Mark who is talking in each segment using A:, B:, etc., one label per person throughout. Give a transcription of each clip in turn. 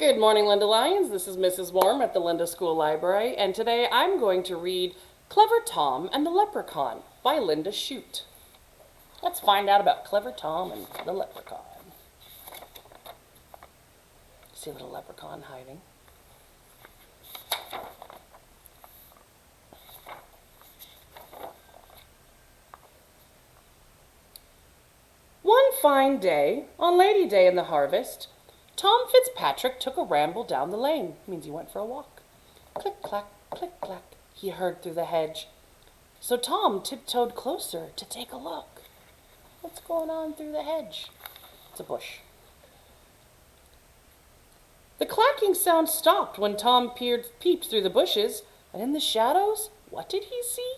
A: Good morning, Linda Lyons. This is Mrs. Warm at the Linda School Library, and today I'm going to read Clever Tom and the Leprechaun by Linda Shute. Let's find out about Clever Tom and the Leprechaun. See a little leprechaun hiding. One fine day, on Lady Day in the harvest, Tom Fitzpatrick took a ramble down the lane. Means he went for a walk. Click-clack, click-clack, he heard through the hedge. So Tom tiptoed closer to take a look. What's going on through the hedge? It's a bush. The clacking sound stopped when Tom peeped through the bushes, and in the shadows, what did he see?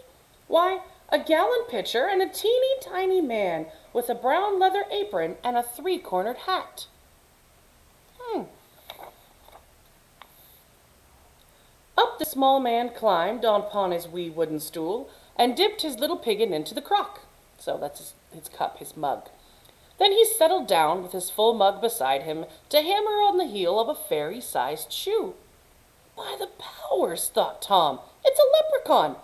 A: Why, a gallon pitcher and a teeny tiny man with a brown leather apron and a three-cornered hat. Up the small man climbed upon his wee wooden stool and dipped his little piggin into the crock. So that's his cup, his mug. Then he settled down with his full mug beside him to hammer on the heel of a fairy-sized shoe. By the powers, thought Tom, it's a leprechaun.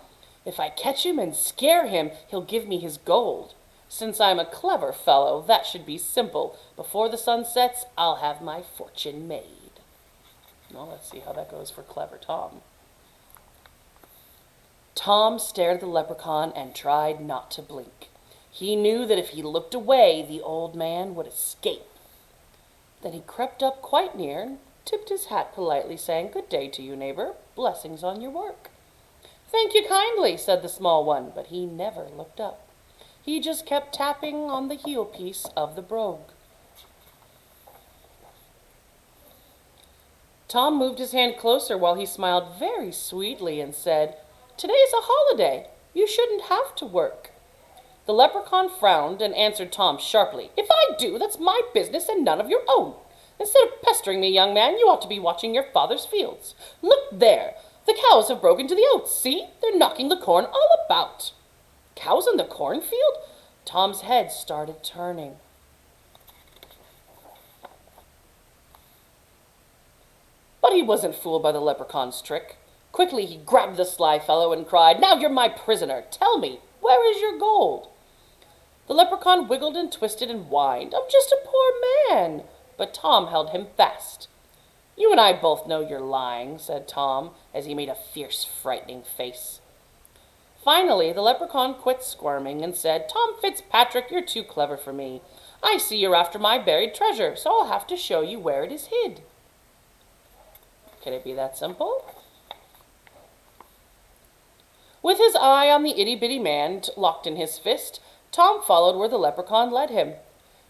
A: If I catch him and scare him, he'll give me his gold. Since I'm a clever fellow, that should be simple. Before the sun sets, I'll have my fortune made. Well, let's see how that goes for Clever Tom. Tom stared at the leprechaun and tried not to blink. He knew that if he looked away, the old man would escape. Then he crept up quite near and tipped his hat politely, saying, "Good day to you, neighbor. Blessings on your work." "Thank you kindly," said the small one, but he never looked up. He just kept tapping on the heel piece of the brogue. Tom moved his hand closer while he smiled very sweetly and said, "Today's a holiday. You shouldn't have to work." The leprechaun frowned and answered Tom sharply, "If I do, that's my business and none of your own. Instead of pestering me, young man, you ought to be watching your father's fields. Look there, the cows have broken to the oats. See, they're knocking the corn all about." Cows in the cornfield? Tom's head started turning. But he wasn't fooled by the leprechaun's trick. Quickly he grabbed the sly fellow and cried, "Now you're my prisoner. Tell me, where is your gold?" The leprechaun wiggled and twisted and whined, "I'm just a poor man." But Tom held him fast. "You and I both know you're lying," said Tom, as he made a fierce, frightening face. Finally, the leprechaun quit squirming and said, "Tom Fitzpatrick, you're too clever for me. I see you're after my buried treasure, so I'll have to show you where it is hid." Can it be that simple? With his eye on the itty-bitty man locked in his fist, Tom followed where the leprechaun led him.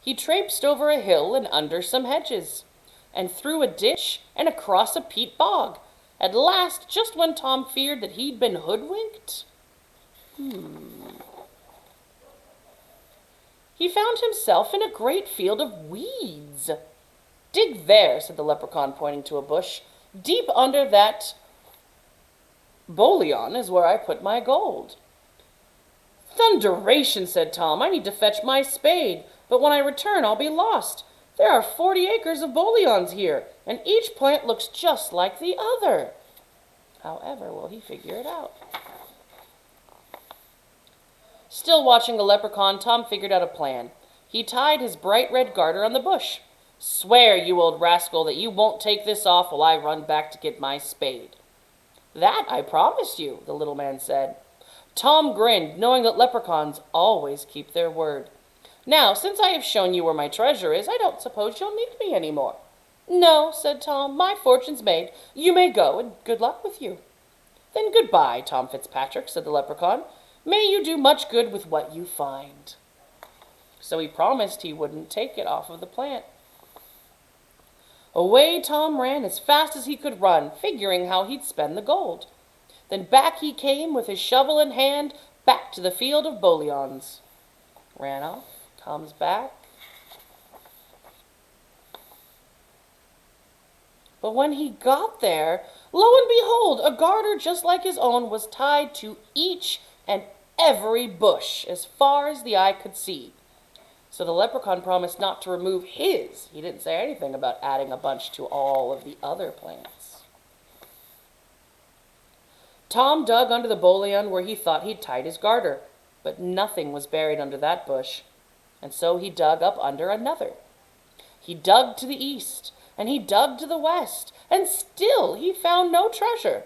A: He traipsed over a hill and under some hedges, and through a ditch and across a peat bog. At last, just when Tom feared that he'd been hoodwinked, he found himself in a great field of weeds. "Dig there," said the leprechaun, pointing to a bush. "Deep under that bolion is where I put my gold." "Thunderation," said Tom, "I need to fetch my spade, but when I return I'll be lost. There are 40 acres of bolions here, and each plant looks just like the other. However, will he figure it out?" Still watching the leprechaun, Tom figured out a plan. He tied his bright red garter on the bush. "Swear, you old rascal, that you won't take this off while I run back to get my spade." "That I promise you," the little man said. Tom grinned, knowing that leprechauns always keep their word. "Now, since I have shown you where my treasure is, I don't suppose you'll need me any more." "No," said Tom, "my fortune's made. You may go, and good luck with you." "Then goodbye, Tom Fitzpatrick," said the leprechaun. "May you do much good with what you find." So he promised he wouldn't take it off of the plant. Away Tom ran as fast as he could run, figuring how he'd spend the gold. Then back he came with his shovel in hand, back to the field of bolions. Ran off, Tom's back. But when he got there, lo and behold, a garter just like his own was tied to each and every bush as far as the eye could see. So the leprechaun promised not to remove his. He didn't say anything about adding a bunch to all of the other plants. Tom dug under the boliaun where he thought he'd tied his garter, but nothing was buried under that bush, and so he dug up under another. He dug to the east, and he dug to the west, and still he found no treasure.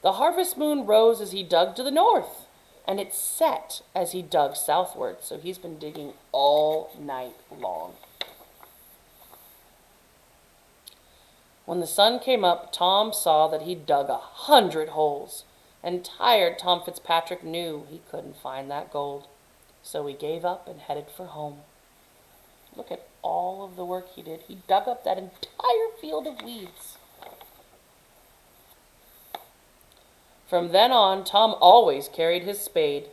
A: The harvest moon rose as he dug to the north, and it set as he dug southward, so he's been digging all night long. When the sun came up, Tom saw that he'd dug 100 holes, and tired Tom Fitzpatrick knew he couldn't find that gold, so he gave up and headed for home. Look at all of the work he did. He dug up that entire field of weeds. From then on, Tom always carried his spade,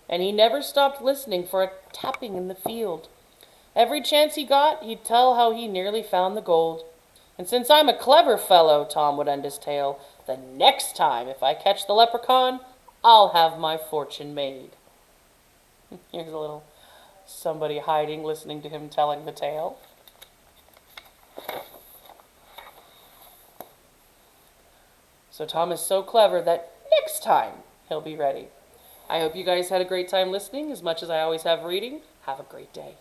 A: and he never stopped listening for a tapping in the field. Every chance he got, he'd tell how he nearly found the gold. And since I'm a clever fellow, Tom would end his tale, the next time, if I catch the leprechaun, I'll have my fortune made. Here's a little somebody hiding, listening to him telling the tale. So Tom is so clever that next time he'll be ready. I hope you guys had a great time listening as much as I always have reading. Have a great day.